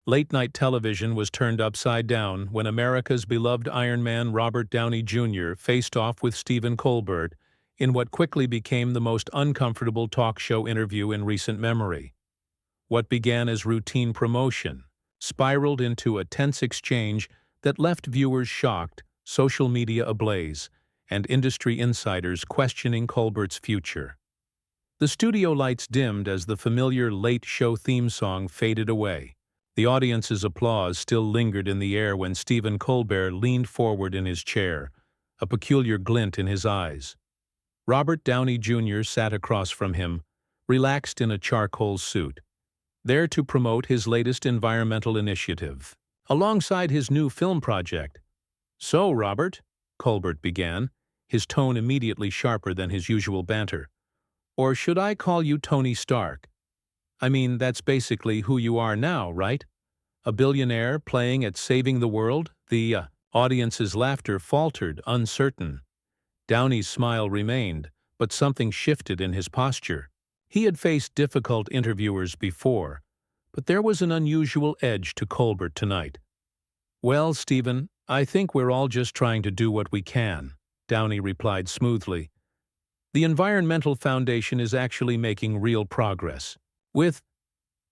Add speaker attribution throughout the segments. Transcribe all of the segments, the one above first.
Speaker 1: Late-night television was turned upside down when America's beloved Iron Man Robert Downey Jr. faced off with Stephen Colbert in what quickly became the most uncomfortable talk show interview in recent memory. What began as routine promotion spiraled into a tense exchange that left viewers shocked, social media ablaze, and industry insiders questioning Colbert's future. The studio lights dimmed as the familiar late show theme song faded away. The audience's applause still lingered in the air when Stephen Colbert leaned forward in his chair, a peculiar glint in his eyes. Robert Downey Jr. sat across from him, relaxed in a charcoal suit, there to promote his latest environmental initiative, alongside his new film project. "So, Robert," Colbert began, his tone immediately sharper than his usual banter. "Or should I call you Tony Stark? I mean, that's basically who you are now, right? A billionaire playing at saving the world?" The audience's laughter faltered, uncertain. Downey's smile remained, but something shifted in his posture. He had faced difficult interviewers before, but there was an unusual edge to Colbert tonight. "Well, Stephen, I think we're all just trying to do what we can," Downey replied smoothly. "The Environmental Foundation is actually making real progress. With—"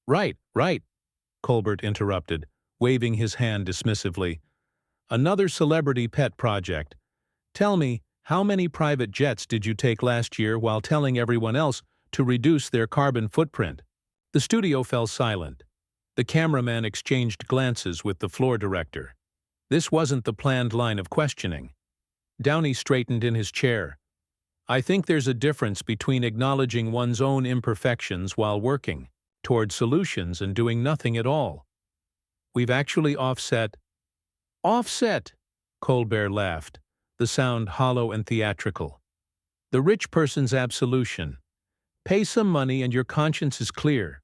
Speaker 1: Right, Colbert interrupted, waving his hand dismissively. "Another celebrity pet project. Tell me, how many private jets did you take last year while telling everyone else to reduce their carbon footprint?" The studio fell silent. The cameraman exchanged glances with the floor director. This wasn't the planned line of questioning. Downey straightened in his chair. "I think there's a difference between acknowledging one's own imperfections while working toward solutions and doing nothing at all. We've actually offset—" "Offset!" Colbert laughed, the sound hollow and theatrical. "The rich person's absolution. Pay some money and your conscience is clear."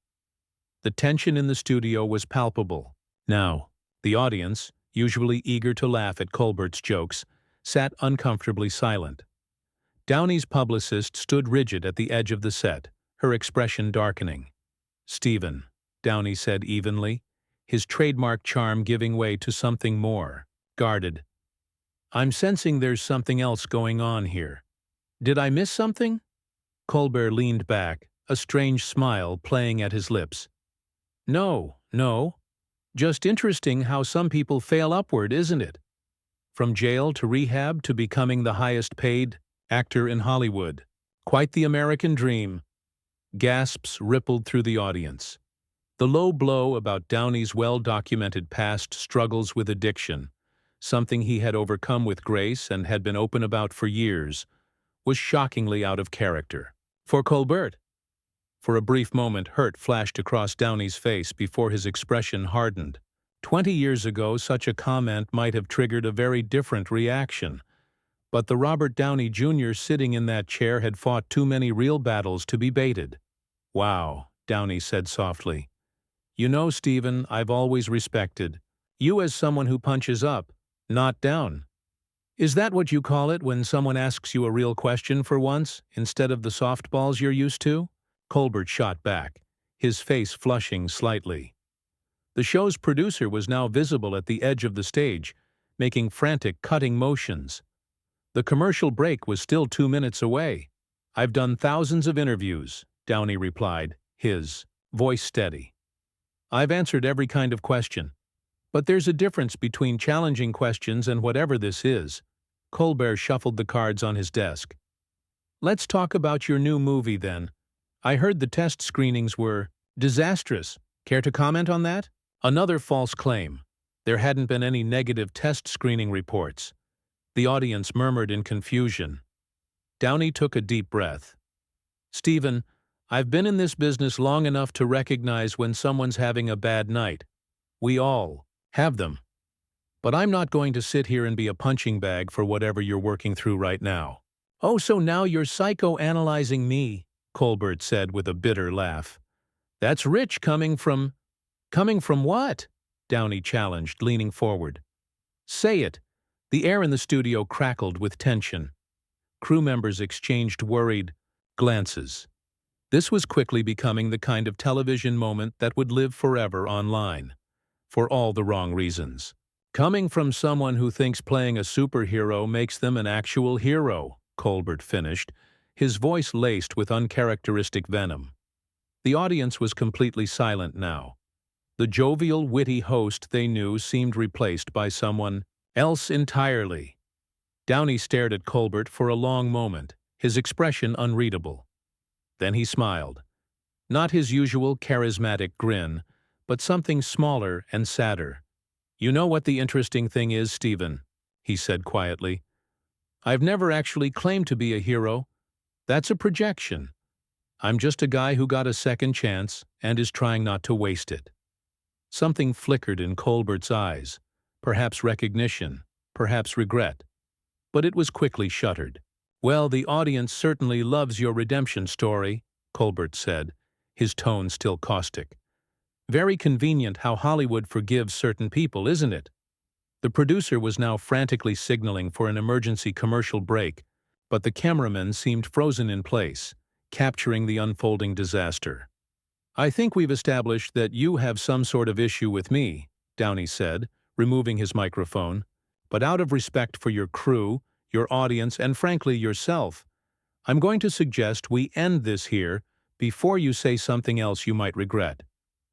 Speaker 1: The tension in the studio was palpable. Now, the audience, usually eager to laugh at Colbert's jokes, sat uncomfortably silent. Downey's publicist stood rigid at the edge of the set, her expression darkening. "Stephen," Downey said evenly, his trademark charm giving way to something more guarded. "I'm sensing there's something else going on here. Did I miss something?" Colbert leaned back, a strange smile playing at his lips. No. Just interesting how some people fail upward, isn't it? From jail to rehab to becoming the highest-paid actor in Hollywood. Quite the American dream." Gasps rippled through the audience. The low blow about Downey's well-documented past struggles with addiction, something he had overcome with grace and had been open about for years, was shockingly out of character. For Colbert. For a brief moment, hurt flashed across Downey's face before his expression hardened. 20 years ago, such a comment might have triggered a very different reaction. But the Robert Downey Jr. sitting in that chair had fought too many real battles to be baited. "Wow," Downey said softly. "You know, Stephen, I've always respected you as someone who punches up, not down. Is that what you call it when someone asks you a real question for once, instead of the softballs you're used to?" Colbert shot back, his face flushing slightly. The show's producer was now visible at the edge of the stage, making frantic cutting motions. The commercial break was still 2 minutes away. "I've done thousands of interviews," Downey replied, his voice steady. "I've answered every kind of question. But there's a difference between challenging questions and whatever this is." Colbert shuffled the cards on his desk. "Let's talk about your new movie, then. I heard the test screenings were disastrous. Care to comment on that?" Another false claim. There hadn't been any negative test screening reports. The audience murmured in confusion. Downey took a deep breath. "Stephen, I've been in this business long enough to recognize when someone's having a bad night. We all have them. But I'm not going to sit here and be a punching bag for whatever you're working through right now." "Oh, so now you're psychoanalyzing me," Colbert said with a bitter laugh. "That's rich coming from—" "Coming from what?" Downey challenged, leaning forward. "Say it." The air in the studio crackled with tension. Crew members exchanged worried glances. This was quickly becoming the kind of television moment that would live forever online. for all the wrong reasons. Coming from someone who thinks playing a superhero makes them an actual hero, Colbert finished, his voice laced with uncharacteristic venom. The audience was completely silent now. The jovial, witty host they knew seemed replaced by someone else entirely. Downey stared at Colbert for a long moment, his expression unreadable. Then he smiled. Not his usual charismatic grin, but something smaller and sadder. "You know what the interesting thing is, Stephen," he said quietly. "I've never actually claimed to be a hero. That's a projection. I'm just a guy who got a second chance and is trying not to waste it." Something flickered in Colbert's eyes, perhaps recognition, perhaps regret. But it was quickly shuttered. "Well, the audience certainly loves your redemption story," Colbert said, his tone still caustic. "Very convenient how Hollywood forgives certain people, isn't it?" The producer was now frantically signaling for an emergency commercial break, but the cameraman seemed frozen in place, capturing the unfolding disaster. "I think we've established that you have some sort of issue with me," Downey said, removing his microphone. "But out of respect for your crew, your audience, and frankly yourself, I'm going to suggest we end this here before you say something else you might regret."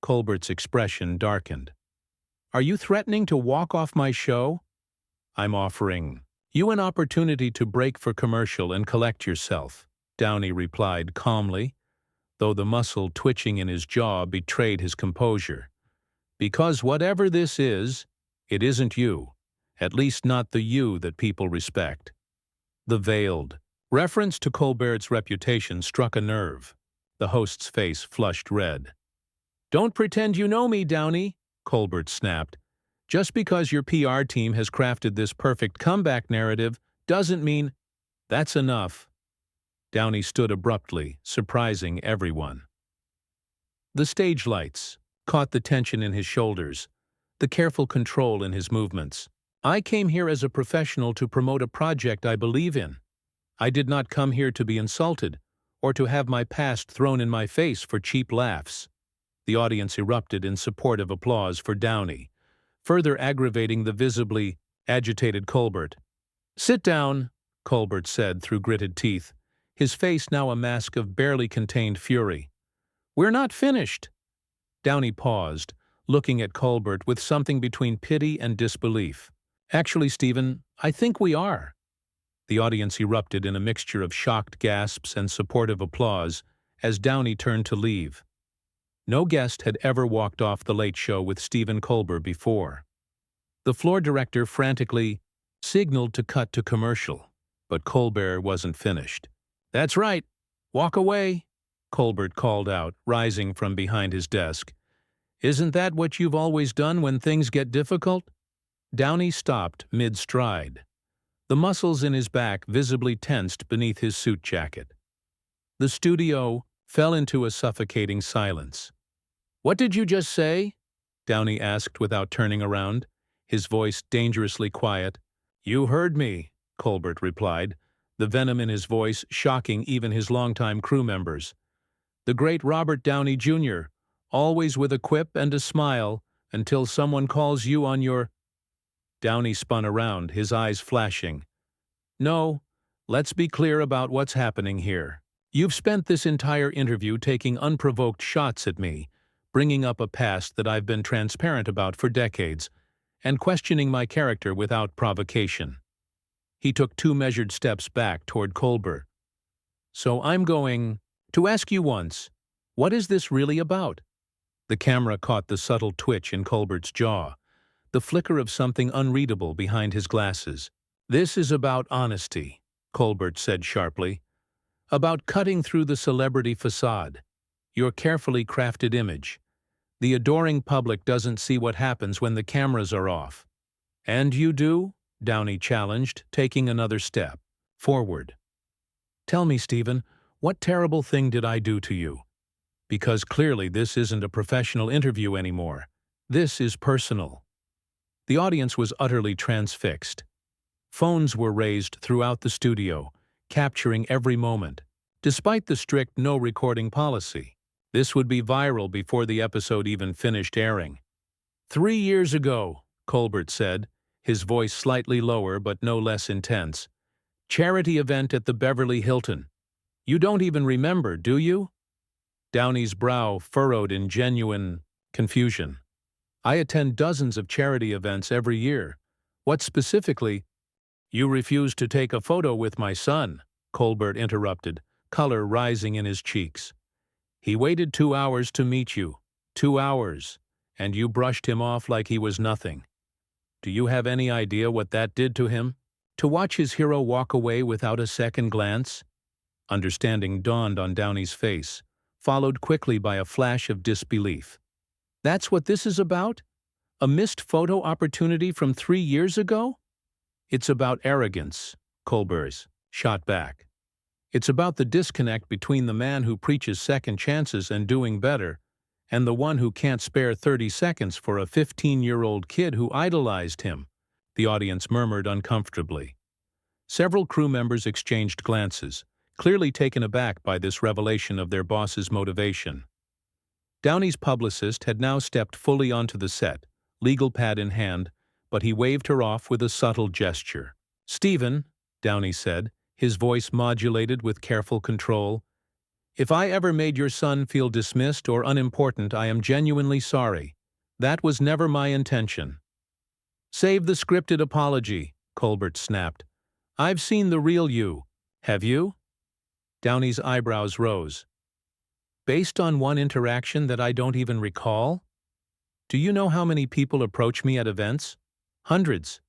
Speaker 1: Colbert's expression darkened. "Are you threatening to walk off my show?" "I'm offering you an opportunity to break for commercial and collect yourself," Downey replied calmly, though the muscle twitching in his jaw betrayed his composure. "Because whatever this is, it isn't you, at least not the you that people respect." The veiled reference to Colbert's reputation struck a nerve. The host's face flushed red. "Don't pretend you know me, Downey," Colbert snapped. "Just because your PR team has crafted this perfect comeback narrative doesn't mean—" "That's enough." Downey stood abruptly, surprising everyone. The stage lights caught the tension in his shoulders, the careful control in his movements. "I came here as a professional to promote a project I believe in. I did not come here to be insulted or to have my past thrown in my face for cheap laughs." The audience erupted in supportive applause for Downey, further aggravating the visibly agitated Colbert. "Sit down," Colbert said through gritted teeth, his face now a mask of barely contained fury. "We're not finished." Downey paused, looking at Colbert with something between pity and disbelief. "Actually, Stephen, I think we are." The audience erupted in a mixture of shocked gasps and supportive applause as Downey turned to leave. No guest had ever walked off The Late Show with Stephen Colbert before. The floor director frantically signaled to cut to commercial, but Colbert wasn't finished. "That's right. Walk away," Colbert called out, rising from behind his desk. "Isn't that what you've always done when things get difficult?" Downey stopped mid-stride, the muscles in his back visibly tensed beneath his suit jacket. The studio fell into a suffocating silence. "What did you just say?" Downey asked without turning around, his voice dangerously quiet. "You heard me," Colbert replied, the venom in his voice shocking even his longtime crew members. "The great Robert Downey Jr., always with a quip and a smile until someone calls you on your—" Downey spun around, his eyes flashing. "No, let's be clear about what's happening here. You've spent this entire interview taking unprovoked shots at me, bringing up a past that I've been transparent about for decades, and questioning my character without provocation." He took 2 measured steps back toward Colbert. "So I'm going to ask you once, what is this really about?" The camera caught the subtle twitch in Colbert's jaw, the flicker of something unreadable behind his glasses. "This is about honesty," Colbert said sharply. "About cutting through the celebrity facade, your carefully crafted image. The adoring public doesn't see what happens when the cameras are off." "And you do?" Downey challenged, taking another step forward. "Tell me, Stephen, what terrible thing did I do to you? Because clearly this isn't a professional interview anymore. This is personal." The audience was utterly transfixed. Phones were raised throughout the studio, capturing every moment. Despite the strict no-recording policy, this would be viral before the episode even finished airing. 3 years ago, Colbert said, his voice slightly lower but no less intense. Charity event at the Beverly Hilton. You don't even remember, do you? Downey's brow furrowed in genuine confusion. I attend dozens of charity events every year. What specifically? You refused to take a photo with my son, Colbert interrupted, color rising in his cheeks. He waited 2 hours to meet you. 2 hours. And you brushed him off like he was nothing. Do you have any idea what that did to him? To watch his hero walk away without a second glance? Understanding dawned on Downey's face, followed quickly by a flash of disbelief. That's what this is about? A missed photo opportunity from 3 years ago? It's about arrogance, Colbert shot back. It's about the disconnect between the man who preaches second chances and doing better, and the one who can't spare 30 seconds for a 15-year-old kid who idolized him, the audience murmured uncomfortably. Several crew members exchanged glances, clearly taken aback by this revelation of their boss's motivation. Downey's publicist had now stepped fully onto the set, legal pad in hand, but he waved her off with a subtle gesture. Stephen, Downey said, his voice modulated with careful control, if I ever made your son feel dismissed or unimportant, I am genuinely sorry. That was never my intention. Save the scripted apology, Colbert snapped. I've seen the real you. Have you? Downey's eyebrows rose. Based on one interaction that I don't even recall? Do you know how many people approach me at events? Hundreds.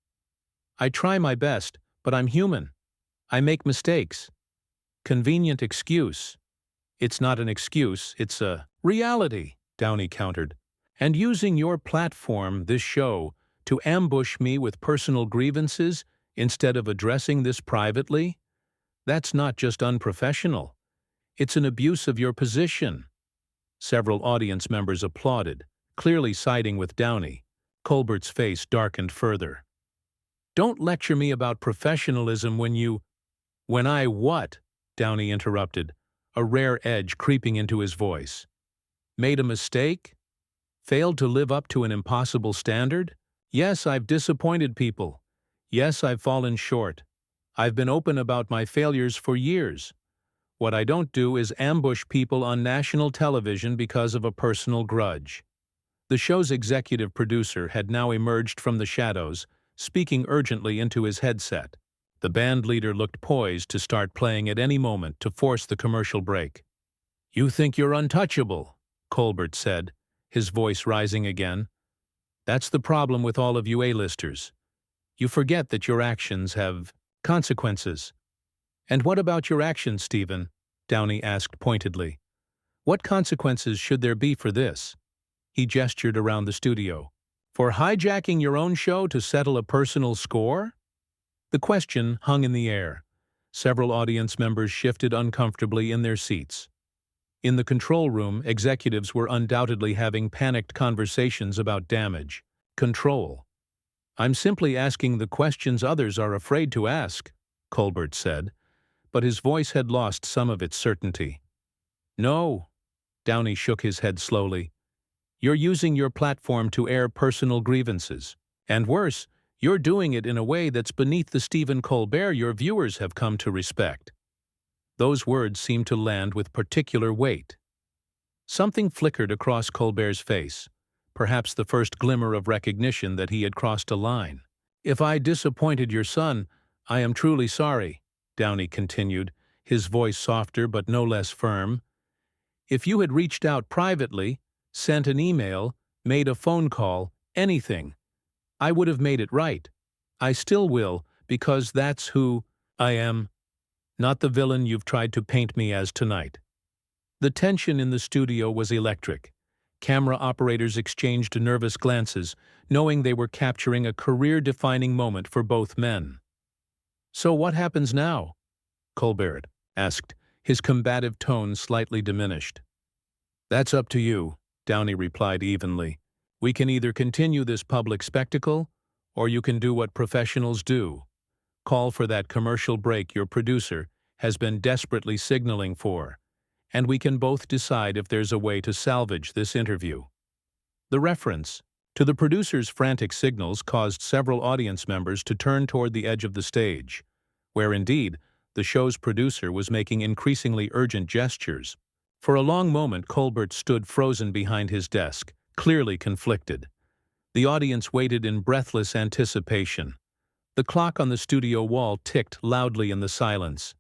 Speaker 1: I try my best, but I'm human. I make mistakes. Convenient excuse. It's not an excuse, it's a reality, Downey countered. And using your platform, this show, to ambush me with personal grievances instead of addressing this privately? That's not just unprofessional. It's an abuse of your position. Several audience members applauded, clearly siding with Downey. Colbert's face darkened further. Don't lecture me about professionalism when I what? Downey interrupted, a rare edge creeping into his voice. Made a mistake? Failed to live up to an impossible standard? Yes, I've disappointed people. Yes, I've fallen short. I've been open about my failures for years. What I don't do is ambush people on national television because of a personal grudge. The show's executive producer had now emerged from the shadows, speaking urgently into his headset. The band leader looked poised to start playing at any moment to force the commercial break. You think you're untouchable, Colbert said, his voice rising again. That's the problem with all of you A-listers. You forget that your actions have consequences. And what about your actions, Stephen? Downey asked pointedly. What consequences should there be for this? He gestured around the studio. For hijacking your own show to settle a personal score? The question hung in the air. Several audience members shifted uncomfortably in their seats. In the control room, executives were undoubtedly having panicked conversations about damage. Control. I'm simply asking the questions others are afraid to ask, Colbert said, but his voice had lost some of its certainty. No, Downey shook his head slowly. You're using your platform to air personal grievances. And worse, you're doing it in a way that's beneath the Stephen Colbert your viewers have come to respect. Those words seemed to land with particular weight. Something flickered across Colbert's face, perhaps the first glimmer of recognition that he had crossed a line. If I disappointed your son, I am truly sorry, Downey continued, his voice softer but no less firm. If you had reached out privately, sent an email, made a phone call, anything, I would have made it right. I still will, because that's who I am, not the villain you've tried to paint me as tonight. The tension in the studio was electric. Camera operators exchanged nervous glances, knowing they were capturing a career-defining moment for both men. So what happens now? Colbert asked, his combative tone slightly diminished. That's up to you, Downey replied evenly. We can either continue this public spectacle, or you can do what professionals do. Call for that commercial break your producer has been desperately signaling for, and we can both decide if there's a way to salvage this interview. The reference, To the producer's frantic signals caused several audience members to turn toward the edge of the stage, where indeed, the show's producer was making increasingly urgent gestures. For a long moment Colbert stood frozen behind his desk, clearly conflicted. The audience waited in breathless anticipation. The clock on the studio wall ticked loudly in the silence.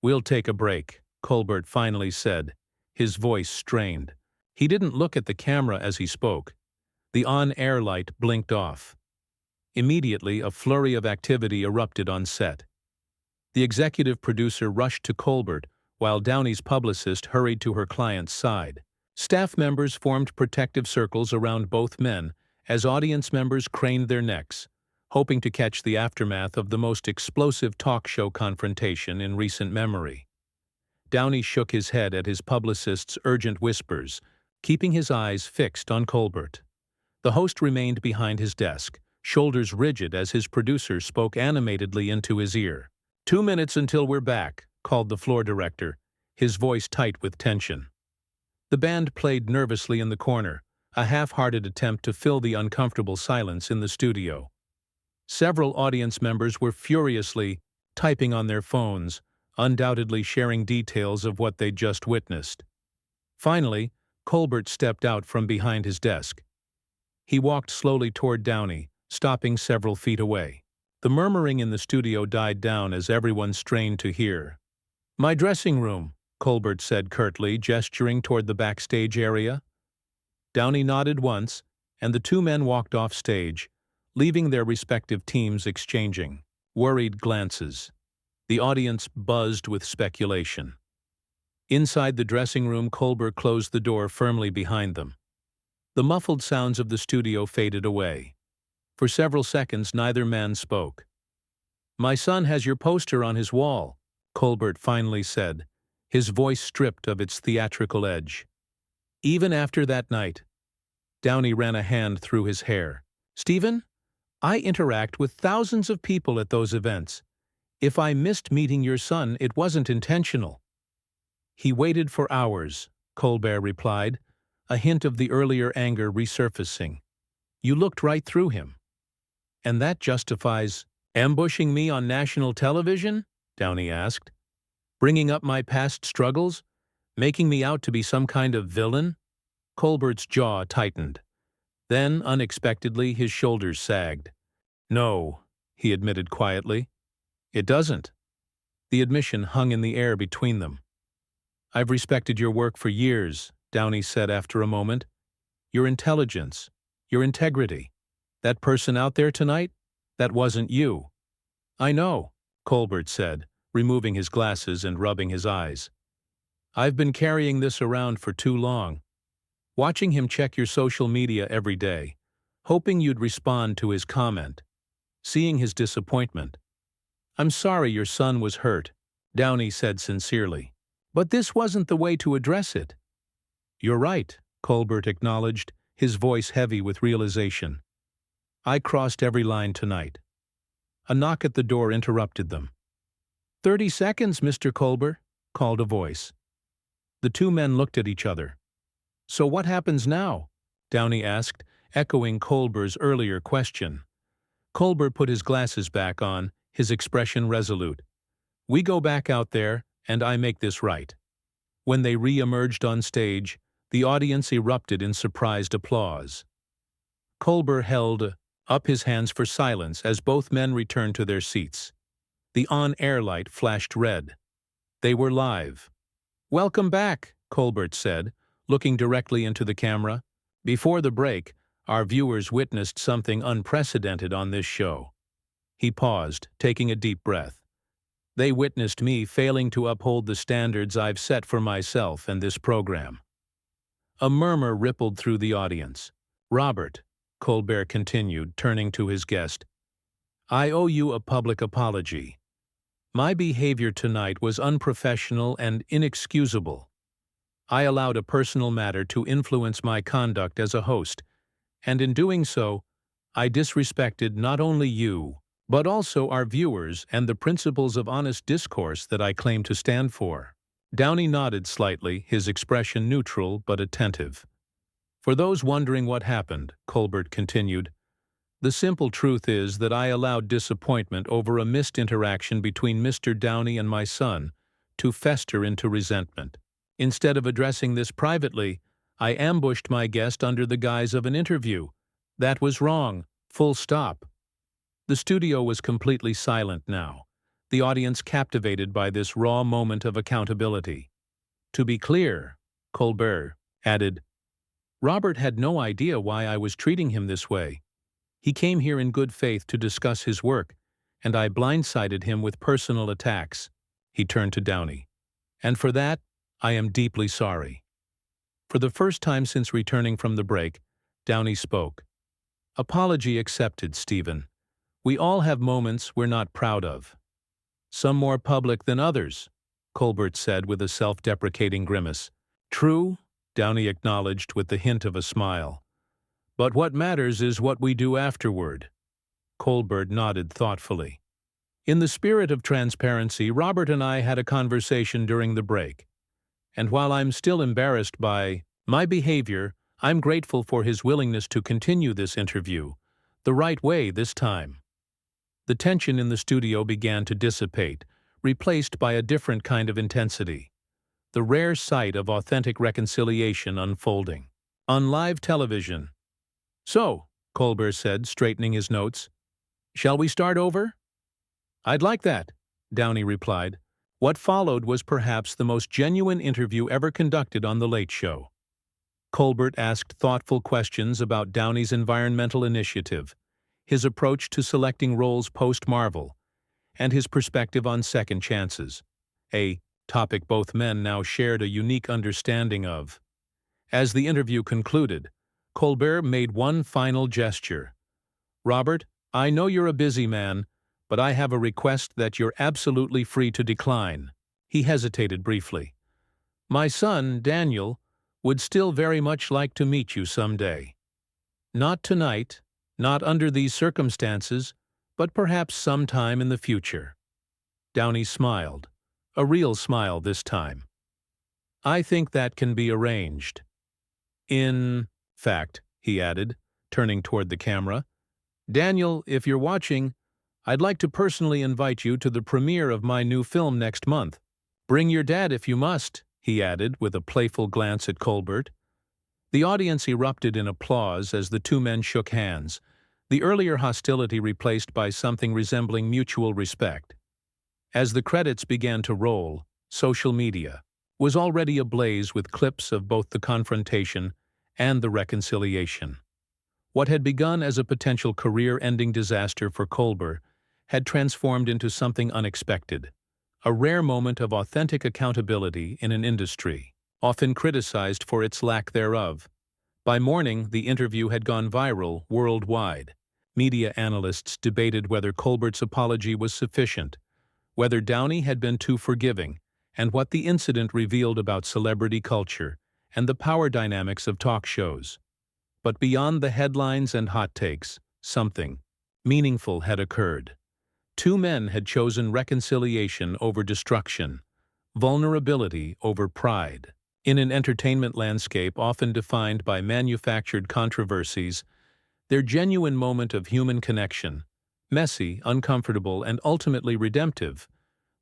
Speaker 1: "We'll take a break," Colbert finally said, his voice strained. He didn't look at the camera as he spoke. The on-air light blinked off. Immediately, a flurry of activity erupted on set. The executive producer rushed to Colbert, while Downey's publicist hurried to her client's side. Staff members formed protective circles around both men as audience members craned their necks, hoping to catch the aftermath of the most explosive talk show confrontation in recent memory. Downey shook his head at his publicist's urgent whispers, keeping his eyes fixed on Colbert. The host remained behind his desk, shoulders rigid as his producer spoke animatedly into his ear. "2 minutes until we're back," called the floor director, his voice tight with tension. The band played nervously in the corner, a half-hearted attempt to fill the uncomfortable silence in the studio. Several audience members were furiously typing on their phones, undoubtedly sharing details of what they'd just witnessed. Finally, Colbert stepped out from behind his desk. He walked slowly toward Downey, stopping several feet away. The murmuring in the studio died down as everyone strained to hear. "My dressing room," Colbert said curtly, gesturing toward the backstage area. Downey nodded once, and the two men walked off stage, leaving their respective teams exchanging worried glances. The audience buzzed with speculation. Inside the dressing room, Colbert closed the door firmly behind them. The muffled sounds of the studio faded away. For several seconds, neither man spoke. "My son has your poster on his wall," Colbert finally said, his voice stripped of its theatrical edge. "Even after that night." Downey ran a hand through his hair. "Stephen, I interact with thousands of people at those events. If I missed meeting your son, it wasn't intentional." "He waited for hours," Colbert replied, a hint of the earlier anger resurfacing. "You looked right through him." "And that justifies ambushing me on national television?" Downey asked. "Bringing up my past struggles? Making me out to be some kind of villain?" Colbert's jaw tightened. Then, unexpectedly, his shoulders sagged. "No," he admitted quietly. "It doesn't." The admission hung in the air between them. "I've respected your work for years," Downey said after a moment. "Your intelligence, your integrity. That person out there tonight? That wasn't you." "I know," Colbert said, removing his glasses and rubbing his eyes. "I've been carrying this around for too long. Watching him check your social media every day, hoping you'd respond to his comment. Seeing his disappointment. I'm sorry your son was hurt," Downey said sincerely. "But this wasn't the way to address it." "You're right," Colbert acknowledged, his voice heavy with realization. "I crossed every line tonight." A knock at the door interrupted them. "30 seconds, Mr. Colbert," called a voice. The two men looked at each other. "So what happens now?" Downey asked, echoing Colbert's earlier question. Colbert put his glasses back on, his expression resolute. "We go back out there, and I make this right." When they re-emerged on stage, the audience erupted in surprised applause. Colbert held up his hands for silence as both men returned to their seats. The on-air light flashed red. They were live. "Welcome back," Colbert said, looking directly into the camera. "Before the break, our viewers witnessed something unprecedented on this show." He paused, taking a deep breath. "They witnessed me failing to uphold the standards I've set for myself and this program." A murmur rippled through the audience. "Robert," Colbert continued, turning to his guest, "I owe you a public apology. My behavior tonight was unprofessional and inexcusable. I allowed a personal matter to influence my conduct as a host, and in doing so, I disrespected not only you, but also our viewers and the principles of honest discourse that I claim to stand for." Downey nodded slightly, his expression neutral but attentive. For those wondering what happened, Colbert continued, the simple truth is that I allowed disappointment over a missed interaction between Mr. Downey and my son to fester into resentment. Instead of addressing this privately, I ambushed my guest under the guise of an interview. That was wrong. Full stop. The studio was completely silent now, the audience captivated by this raw moment of accountability. To be clear, Colbert added, Robert had no idea why I was treating him this way. He came here in good faith to discuss his work, and I blindsided him with personal attacks. He turned to Downey. And for that, I am deeply sorry. For the first time since returning from the break, Downey spoke. Apology accepted, Stephen. We all have moments we're not proud of. Some more public than others, Colbert said with a self-deprecating grimace. True, Downey acknowledged with the hint of a smile. But what matters is what we do afterward. Colbert nodded thoughtfully. In the spirit of transparency, Robert and I had a conversation during the break. And while I'm still embarrassed by my behavior, I'm grateful for his willingness to continue this interview, the right way this time. The tension in the studio began to dissipate, replaced by a different kind of intensity. The rare sight of authentic reconciliation unfolding. On live television. So, Colbert said, straightening his notes, shall we start over? I'd like that, Downey replied. What followed was perhaps the most genuine interview ever conducted on The Late Show. Colbert asked thoughtful questions about Downey's environmental initiative, his approach to selecting roles post-Marvel, and his perspective on second chances, a topic both men now shared a unique understanding of. As the interview concluded, Colbert made one final gesture. Robert, I know you're a busy man, but I have a request that you're absolutely free to decline. He hesitated briefly. My son, Daniel, would still very much like to meet you someday. Not tonight, not under these circumstances, but perhaps sometime in the future. Downey smiled, a real smile this time. I think that can be arranged. In fact, he added, turning toward the camera, Daniel, if you're watching, I'd like to personally invite you to the premiere of my new film next month. Bring your dad if you must, he added with a playful glance at Colbert. The audience erupted in applause as the two men shook hands, the earlier hostility replaced by something resembling mutual respect. As the credits began to roll, social media was already ablaze with clips of both the confrontation and the reconciliation. What had begun as a potential career-ending disaster for Colbert had transformed into something unexpected, a rare moment of authentic accountability in an industry, often criticized for its lack thereof. By morning, the interview had gone viral worldwide. Media analysts debated whether Colbert's apology was sufficient, whether Downey had been too forgiving, and what the incident revealed about celebrity culture and the power dynamics of talk shows. But beyond the headlines and hot takes, something meaningful had occurred. Two men had chosen reconciliation over destruction, vulnerability over pride. In an entertainment landscape often defined by manufactured controversies, their genuine moment of human connection, messy, uncomfortable, and ultimately redemptive,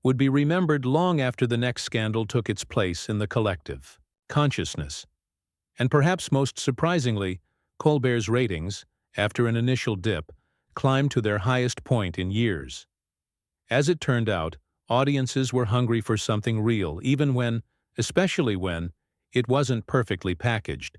Speaker 1: would be remembered long after the next scandal took its place in the collective consciousness. And perhaps most surprisingly, Colbert's ratings, after an initial dip, climbed to their highest point in years. As it turned out, audiences were hungry for something real, even when, especially when, it wasn't perfectly packaged.